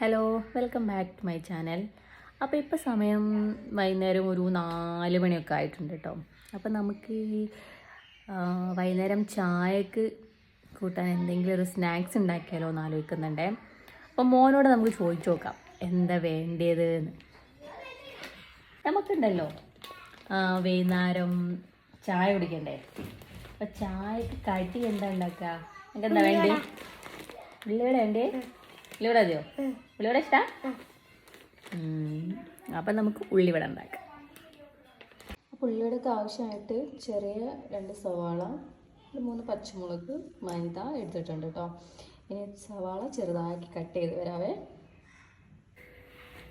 Hello, welcome back to my channel. അപ്പോൾ ഇപ്പോൾ സമയം വൈകുന്നേരം ഒരു 4 മണിയൊക്കെ ആയിട്ടുണ്ട് കേട്ടോ. അപ്പോൾ നമുക്ക് ഈ വൈകുന്നേരം ചായക്ക് കൂട്ടാൻ എന്തെങ്കിലും ഒരു സ്നാക്സ് ഉണ്ടാക്കിയാലോ എന്ന് ആലോചിക്കുന്നുണ്ടേ. അപ്പോൾ മോനോട് നമുക്ക് ചോദിച്ചു നോക്കാം എന്താ വേണ്ടത് എന്ന്. നമുക്കുണ്ടല്ലോ വൈകുന്നേരം ചായ കുടിക്കണ്ടേ. അപ്പോൾ ചായക്ക് കടി എന്താ ഉണ്ടാക്കുക? നമുക്ക് എന്താ വേണ്ടേ? ഉള്ളിവട വേണ്ടേ? ഉള്ളിവട മതിയോ? ഉള്ളിവട ഇഷ്ടാ? അപ്പം നമുക്ക് ഉള്ളിവട ഉണ്ടാക്കാം. അപ്പോൾ ഉള്ളിവടക്ക് ആവശ്യമായിട്ട് ചെറിയ 2 സവാള, 3 പച്ചമുളക്, മൈദ എടുത്തിട്ടുണ്ട് കേട്ടോ. ഇനി സവാള ചെറുതാക്കി കട്ട് ചെയ്ത് വരാവേ.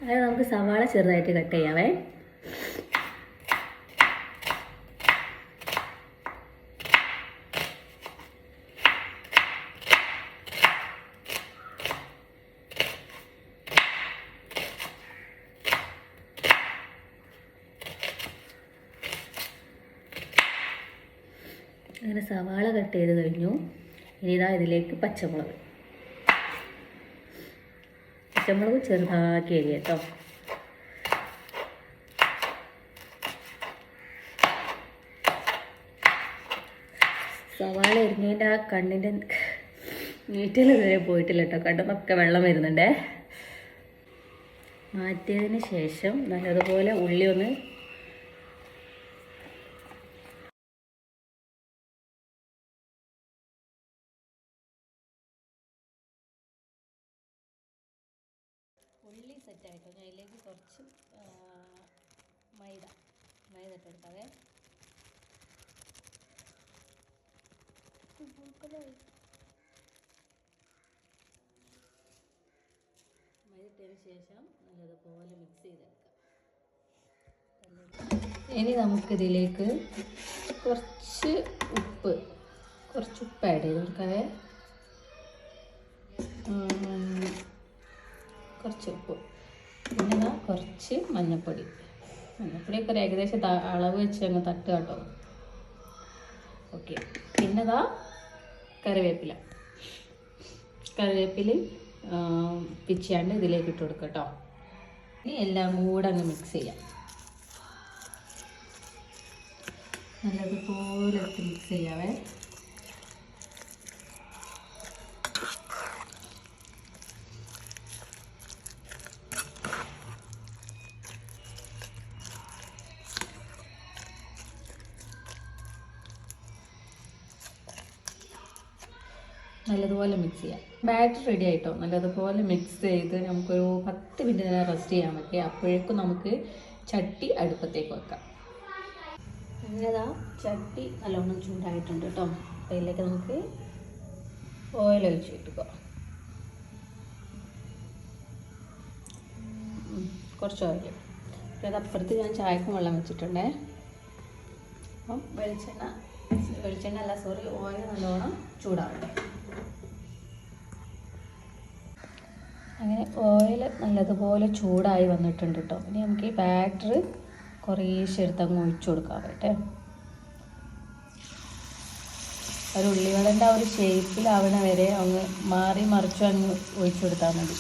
അതായത് നമുക്ക് സവാള ചെറുതായിട്ട് കട്ട് ചെയ്യാവേ. അങ്ങനെ സവാള കട്ട് ചെയ്ത് കഴിഞ്ഞു. ഇനി ഇതാ ഇതിലേക്ക് പച്ചമുളക് ചെറുതാക്കി അരിയ കേട്ടോ. സവാള എരിഞ്ഞതിൻ്റെ ആ കണ്ണിൻ്റെ നീറ്റിൽ ഇതുവരെ പോയിട്ടില്ല കേട്ടോ. കണ്ണൊക്കെ വെള്ളം വരുന്നുണ്ടേ. മാറ്റിയതിന് ശേഷം നല്ലതുപോലെ ഉള്ളി ഒന്ന് സെറ്റായിട്ടോ. ഞാൻ അതിലേക്ക് കുറച്ച് മൈദ ഇട്ടെടുക്കാവേ. മൈദ ഇട്ടതിന് ശേഷം നല്ലതുപോലെ മിക്സ് ചെയ്തെടുക്കാം. ഇനി നമുക്കിതിലേക്ക് കുറച്ച് ഉപ്പ് ആഡ് ചെയ്ത് കൊടുക്കാവേ. കുറച്ച് ഉപ്പ്, പിന്നെ കുറച്ച് മഞ്ഞൾപ്പൊടിയൊക്കെ ഒരു ഏകദേശം അളവ് വെച്ച് അങ്ങ് തട്ടുക കേട്ടോ. ഓക്കെ, പിന്നെ കറിവേപ്പില പിച്ചാണ്ട് ഇതിലേക്ക് ഇട്ട് കൊടുക്കുക കേട്ടോ. ഇനി എല്ലാം കൂടെ അങ്ങ് മിക്സ് ചെയ്യാം. നല്ലതുപോലെ മിക്സ് ചെയ്യാവേ. നല്ലതുപോലെ മിക്സ് ചെയ്യാം. ബാറ്റർ റെഡി ആയിട്ടോ. നല്ലതുപോലെ മിക്സ് ചെയ്ത് നമുക്കൊരു 10 മിനിറ്റ് നേരം റെസ്റ്റ് ചെയ്യാൻ പറ്റുക. അപ്പോഴേക്കും നമുക്ക് ചട്ടി അടുപ്പത്തേക്ക് വെക്കാം. അങ്ങനെ ചട്ടി നല്ലോണം ചൂടായിട്ടുണ്ട് കേട്ടോ. അപ്പോൾ ഇതിലേക്ക് നമുക്ക് ഓയിൽ ഒഴിച്ച് ഇട്ടുക. കുറച്ച് ഓയിൽ. പിന്നെ അപ്പുറത്ത് ഞാൻ ചായക്കും വെള്ളം വെച്ചിട്ടുണ്ടേ. അപ്പം ഓയിൽ നല്ലോണം ചൂടാവണം. അങ്ങനെ ഓയിൽ നല്ലതുപോലെ ചൂടായി വന്നിട്ടുണ്ട് കേട്ടോ. ഇനി നമുക്ക് ഈ ബാറ്റർ കുറേശ്ശെ എടുത്തങ്ങ് ഒഴിച്ചു കൊടുക്കാൻ പറ്റേ. ഒരു ഉള്ളിവടൻ്റെ ആ ഒരു ഷേപ്പിലാവണ വരെ അങ്ങ് മാറി മറിച്ചും അങ്ങ് ഒഴിച്ചു കൊടുത്താൽ മതി.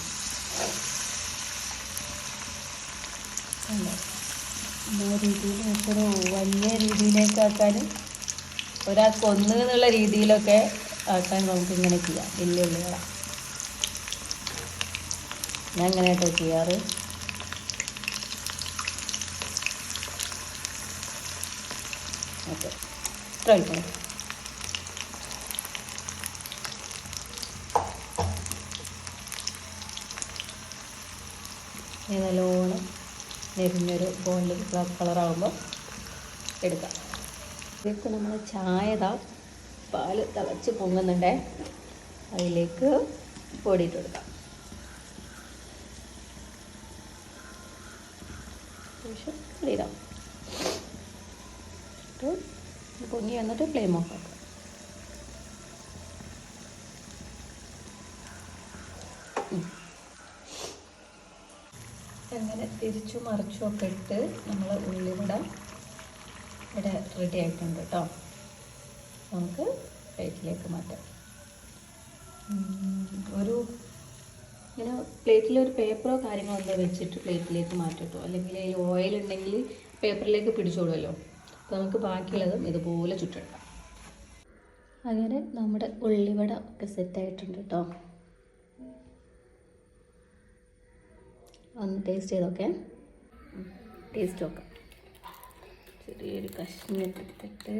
രീതിയിൽ നമുക്കൊരു വലിയ രീതിയിലേക്ക് ആക്കാൻ, ഒരാൾക്ക് എന്നുള്ള രീതിയിലൊക്കെ ആക്കാൻ നമുക്കിങ്ങനെ ചെയ്യാം. വലിയ ഉള്ളിവട ഞാൻ ഇങ്ങനെ കേട്ടോ ചെയ്യാറ്. ഓക്കെ, ട്രൈ ചെയ്യാം. നല്ലോണം നെരിഞ്ഞൊരു ഗോൾഡൻ കളറാകുമ്പോൾ എടുക്കാം. ഇതിലേക്ക് നമ്മൾ ചായ പാല് തിളച്ച് പൊങ്ങുന്നുണ്ടേ. അതിലേക്ക് പൊടിയിട്ട് കൊടുക്കാം. ഇടാം. പൊങ്ങി വന്നിട്ട് ഫ്ലെയിം ഓഫ് ആക്കാം. അങ്ങനെ തിരിച്ചു മറിച്ചും ഒക്കെ ഇട്ട് നമ്മൾ ഉള്ളിവട ഇവിടെ റെഡി ആയിട്ടുണ്ട് കേട്ടോ. നമുക്ക് പ്ലേറ്റിലേക്ക് മാറ്റാം. ഒരു ഇങ്ങനെ പ്ലേറ്റിൽ ഒരു പേപ്പറോ കാര്യങ്ങളോ എന്തോ വെച്ചിട്ട് പ്ലേറ്റിലേക്ക് മാറ്റിട്ടോ, അല്ലെങ്കിൽ അതിൽ ഓയിൽ ഉണ്ടെങ്കിൽ പേപ്പറിലേക്ക് പിടിച്ചോളുമല്ലോ. അപ്പോൾ നമുക്ക് ബാക്കിയുള്ളതും ഇതുപോലെ ചുട്ടെടുക്കാം. അങ്ങനെ നമ്മുടെ ഉള്ളിവട ഒക്കെ സെറ്റായിട്ടുണ്ട് കേട്ടോ. ഒന്ന് ടേസ്റ്റ് ചെയ്തൊക്കെ, ടേസ്റ്റ് നോക്കാം. ചെറിയൊരു കഷ്ണം എടുത്തിട്ട്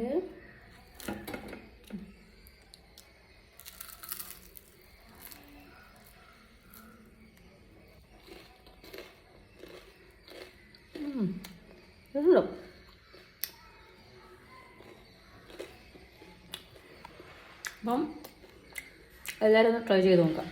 ഉള്ളൂ. അപ്പം എല്ലാവരും ഒന്ന് ട്രൈ ചെയ്ത് നോക്കാം.